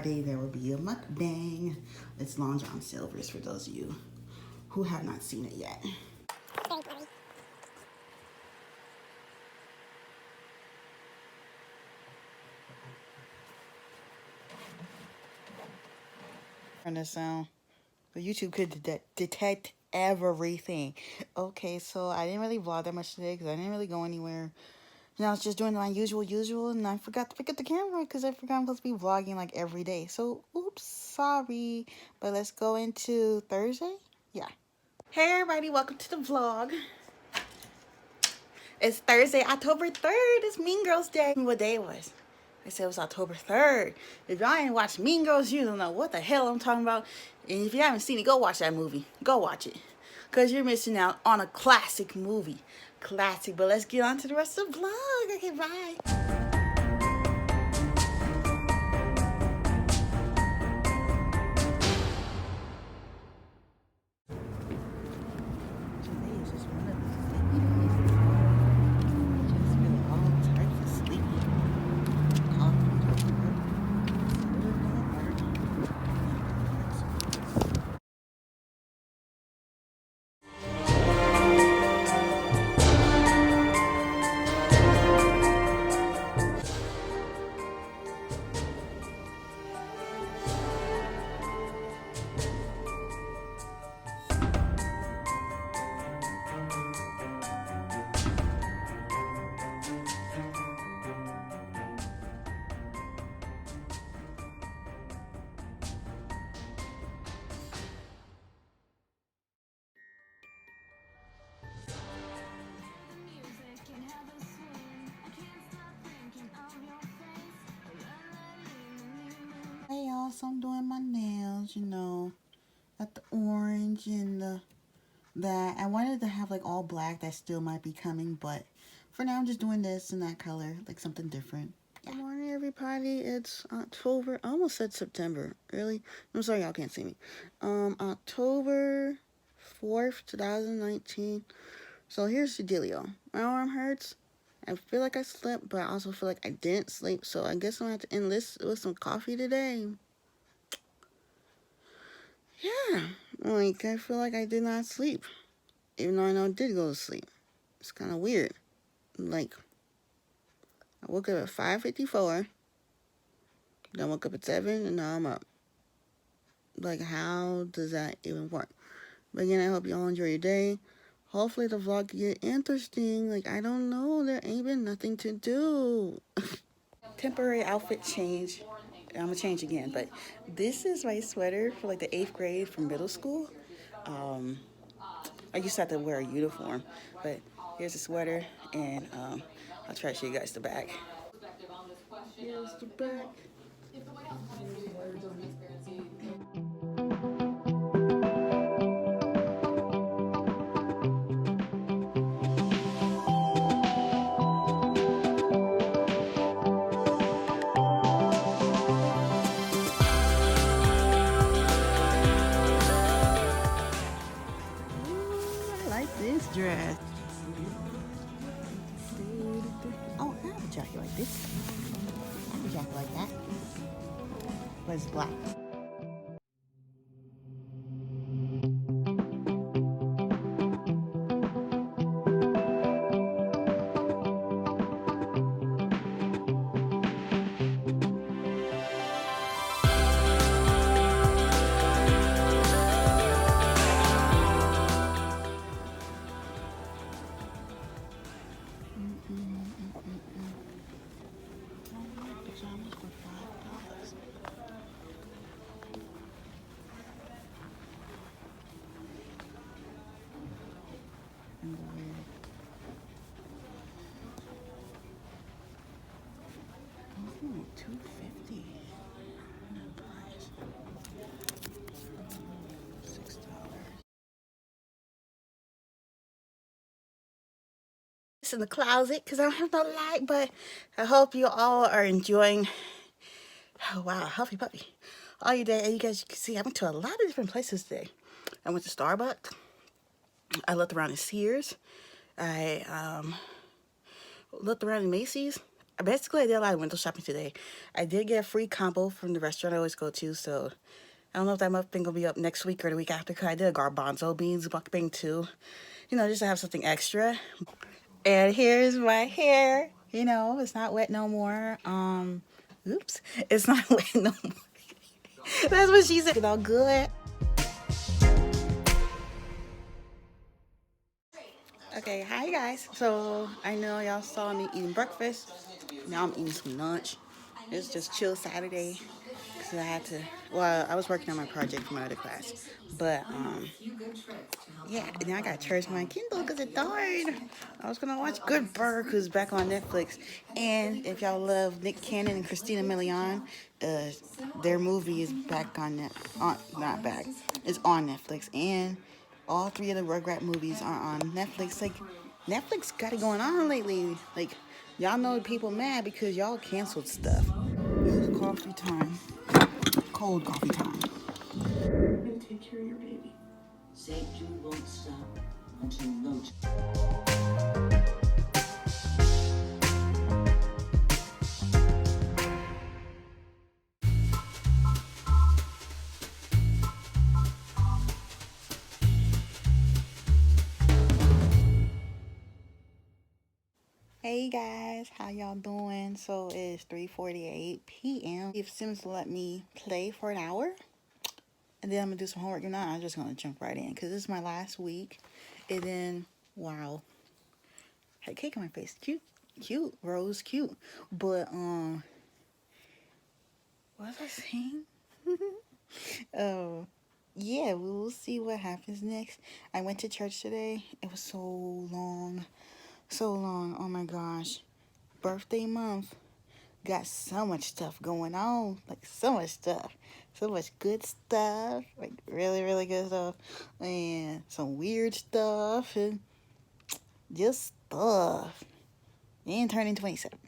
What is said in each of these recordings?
Friday there will be a mukbang. It's Long John Silver's for those of you who have not seen it yet. Turn this sound. But YouTube could detect everything. Okay, so I didn't really vlog that much today because I didn't really go anywhere. You know, I was just doing my usual, and I forgot to pick up the camera because I forgot I'm supposed to be vlogging like every day. So, oops, sorry. But let's go into Thursday. Yeah. Hey everybody, welcome to the vlog. It's Thursday, October 3rd. It's Mean Girls Day. What day it was? I said it was October 3rd. If y'all ain't watched Mean Girls, you don't know what the hell I'm talking about. And if you haven't seen it, go watch that movie. Go watch it. Because you're missing out on a classic movie. Classic. But let's get on to the rest of the vlog. Okay, bye. Hey y'all, so I'm doing my nails, you know, got the orange and that. I wanted to have like all black, that still might be coming, but for now I'm just doing this in that color, like something different. Yeah. Good morning everybody, it's October, I almost said September, really? I'm sorry y'all can't see me. October 4th, 2019. So here's the dealio. My arm hurts. I feel like I slept, but I also feel like I didn't sleep. So I guess I'm going to have to end this with some coffee today. Yeah, like I feel like I did not sleep. Even though I know I did go to sleep. It's kind of weird. Like, I woke up at 5:54. Then woke up at 7 and now I'm up. Like, how does that even work? But again, I hope you all enjoy your day. Hopefully the vlog get interesting. Like, I don't know. There ain't been nothing to do. Temporary outfit change. I'm gonna change again, but this is my sweater for like the 8th grade from middle school. I used to have to wear a uniform, but here's the sweater, and I'll try to show you guys the back. Here's the back. This dress. Oh, I have a jacket like this. I have a jacket like that. But it's black. Pajamas for $5. And $2.50. $6. It's in the closet because I don't have no light, but I hope you all are enjoying. Oh wow, healthy puppy. All your day, and you guys can see I went to a lot of different places today. I went to Starbucks. I looked around in Sears. I looked around in Macy's. basically I did a lot of window shopping today. I did get a free combo from the restaurant I always go to, so I don't know if that muffin gonna be up next week or the week after, because I did a garbanzo beans mukbang too. You know, just to have something extra. And here's my hair. You know, it's not wet no more. Oops. It's not wet no more. That's what she said. It's all good. Okay, hi guys. So I know y'all saw me eating breakfast. Now I'm eating some lunch. It's just chill Saturday because I had to. Well, I was working on my project for my other class, but yeah. And then I got church my Kindle because it died. I was gonna watch Good Burger because back on Netflix. And if y'all love Nick Cannon and Christina Milian, their movie is back on net. Not back. It's on Netflix, and all three of the Rugrat movies are on Netflix. Like, Netflix got it going on lately. Like, y'all know people mad because y'all canceled stuff. It's coffee time. Cold coffee time. I'm gonna take care of your baby. Say you won't stop until no. Hey guys, how y'all doing? So it's 3:48 p.m. If Sims let me play for an hour, and then I'm gonna do some homework. If not, I'm just gonna jump right in because this is my last week. And then, wow, had cake on my face. Cute, cute, Rose, cute. But what was I saying? Oh, yeah, we'll see what happens next. I went to church today. It was so long, so long. Oh my gosh, birthday month. Got so much stuff going on, like so much stuff, so much good stuff, like really, really good stuff, and some weird stuff, and just stuff. And turning 27.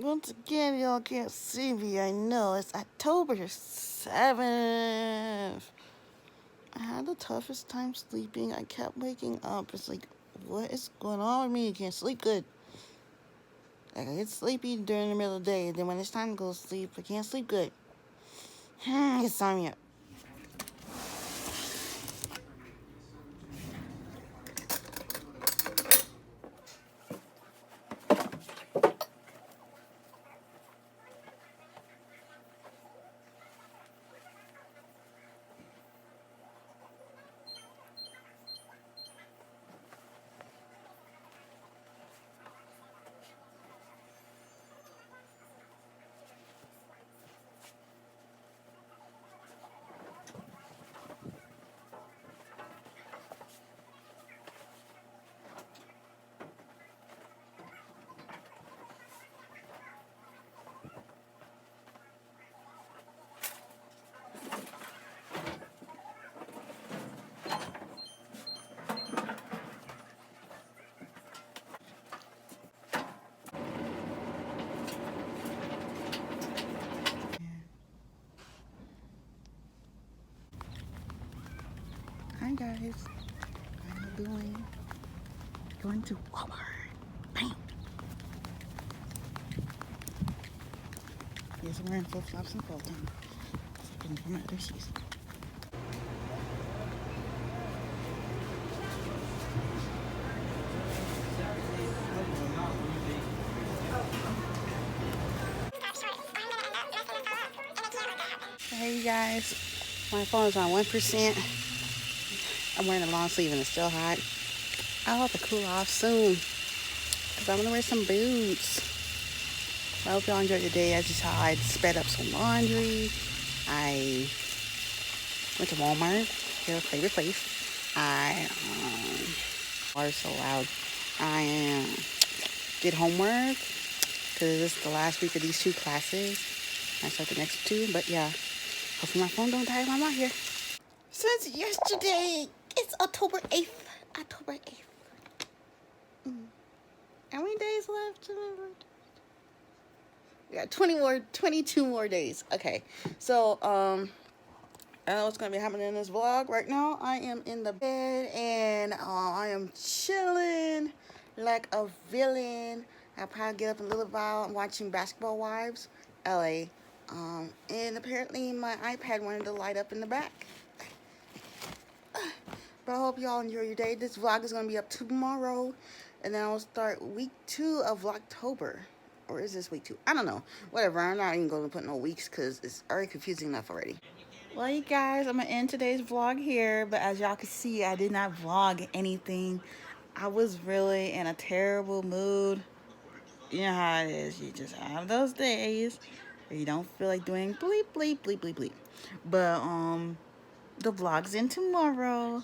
Once again, y'all can't see me. I know it's October 7th. I had the toughest time sleeping. I kept waking up. It's like, what is going on with me? I can't sleep good. Like, I get sleepy during the middle of the day, and then when it's time to go to sleep, I can't sleep good. Insomnia. Hi guys, how you doing? Going to Walmart. Bam. Yes, I'm wearing flip flops and fall time. Looking for my other season. Hey guys, my phone is on 1%. I'm wearing a long sleeve and it's still hot. I hope it cool off soon because I'm gonna wear some boots. I hope y'all enjoyed your day. As you saw, I sped up some laundry. I went to Walmart, your favorite place. I water's so loud. I did homework because this is the last week of these two classes. I start the next two, but yeah, hopefully my phone don't die while I'm out here. Since yesterday, it's October 8th. October 8th. How many days left? We got 22 more days. Okay, so I know what's gonna be happening in this vlog. Right now, I am in the bed and I am chilling like a villain. I'll probably get up in a little while. I'm watching Basketball Wives, LA. And apparently my iPad wanted to light up in the back. But I hope y'all enjoy your day. This vlog is gonna be up tomorrow, and then I'll start week 2 of Vlogtober. Or is this week 2? I don't know. Whatever. I'm not even gonna put no weeks because it's already confusing enough already. Well, you guys, I'm gonna end today's vlog here, but as y'all can see, I did not vlog anything. I was really in a terrible mood. You know how it is. You just have those days where you don't feel like doing bleep, bleep, bleep, bleep, bleep. But, the vlog's in tomorrow.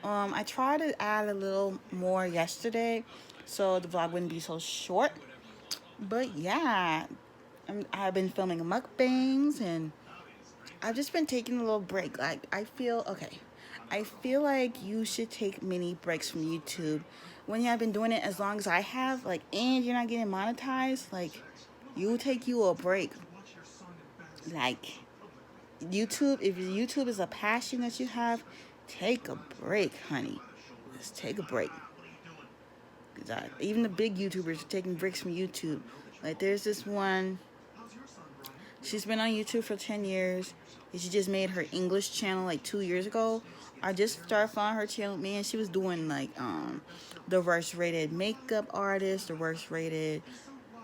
I tried to add a little more yesterday so the vlog wouldn't be so short. But yeah, I've been filming mukbangs and I've just been taking a little break. Like, I feel like you should take mini breaks from YouTube. When you have been doing it as long as I have, like, and you're not getting monetized, like, you take you a break. Like, YouTube, if YouTube is a passion that you have, take a break, honey. Just take a break. Even the big YouTubers are taking breaks from YouTube. Like, there's this one, she's been on YouTube for 10 years. And she just made her English channel like 2 years ago. I just started following her channel. Man, she was doing like the worst rated makeup artist, the worst rated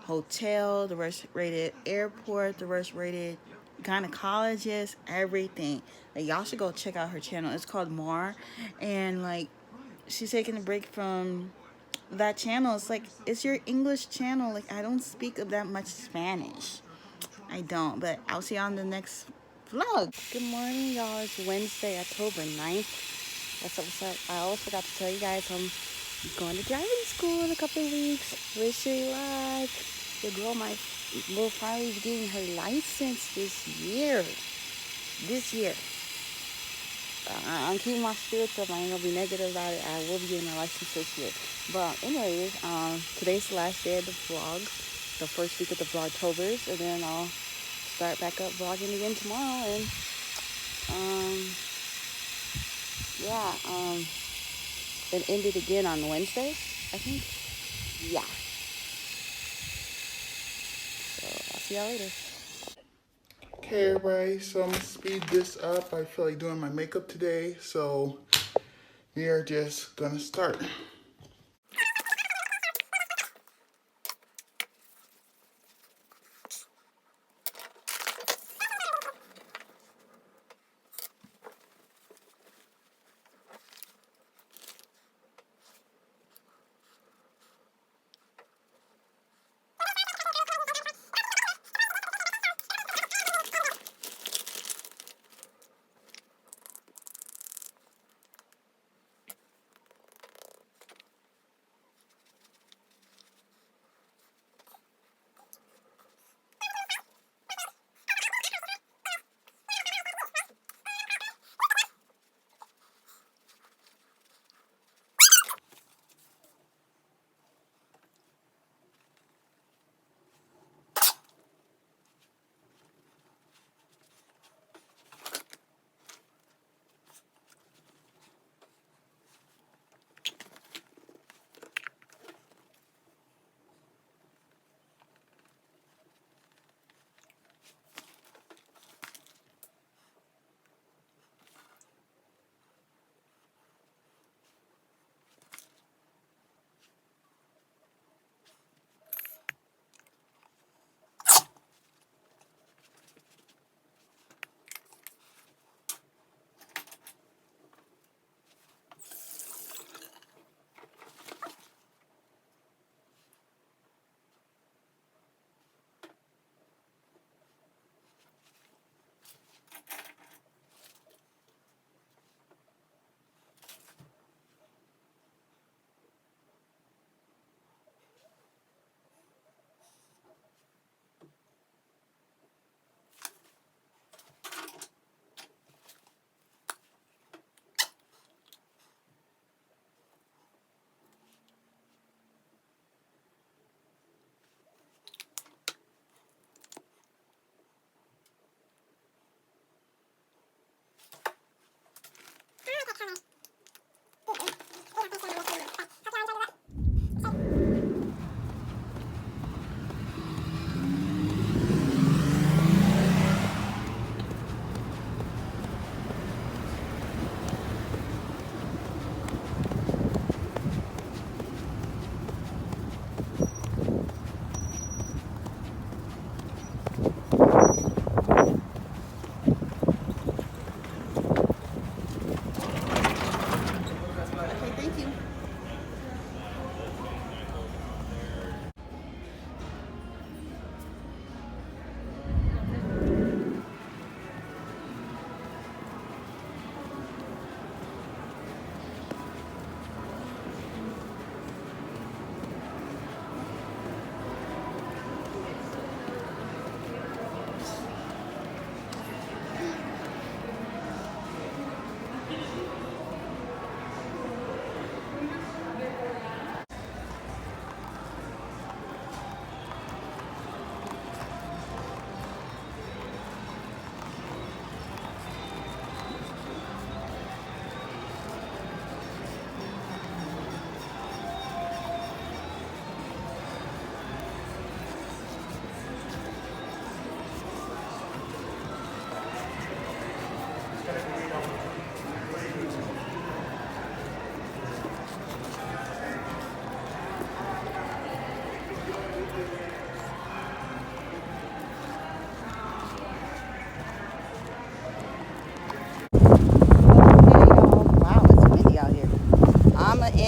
hotel, the worst rated airport, the worst rated gynecologist, everything. Like, y'all should go check out her channel. It's called Mar. And like, she's taking a break from that channel. It's like, it's your English channel. Like, I don't speak that much Spanish. I don't, but I'll see you on the next vlog. Good morning, y'all. It's Wednesday, October 9th. What's up? I always forgot to tell you guys I'm going to driving school in a couple of weeks. Wish you luck. The girl will finally be getting her license this year. I'm keeping my spirits up. I ain't gonna be negative about it. I will be getting my license this year. But anyways, today's the last day of the vlog, the first week of the Vlogtobers, and then I'll start back up vlogging again tomorrow. And it ended again on Wednesday, I think. Yeah. So I'll see y'all later. Okay, everybody, so I'm gonna speed this up. I feel like doing my makeup today, so we are just gonna start.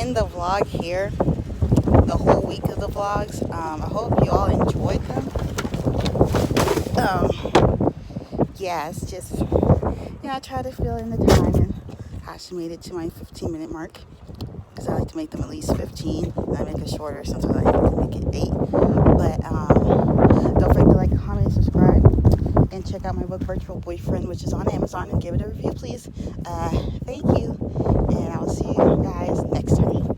end the vlog here. The whole week of the vlogs. I hope you all enjoyed them. Yeah, it's just, I try to fill in the time, and I actually made it to my 15-minute mark, because I like to make them at least 15. I make it shorter, sometimes I like to make it 8. But don't forget to like, comment, and subscribe, and check out my book Virtual Boyfriend, which is on Amazon, and give it a review, please. Thank you, and I will see you guys next time.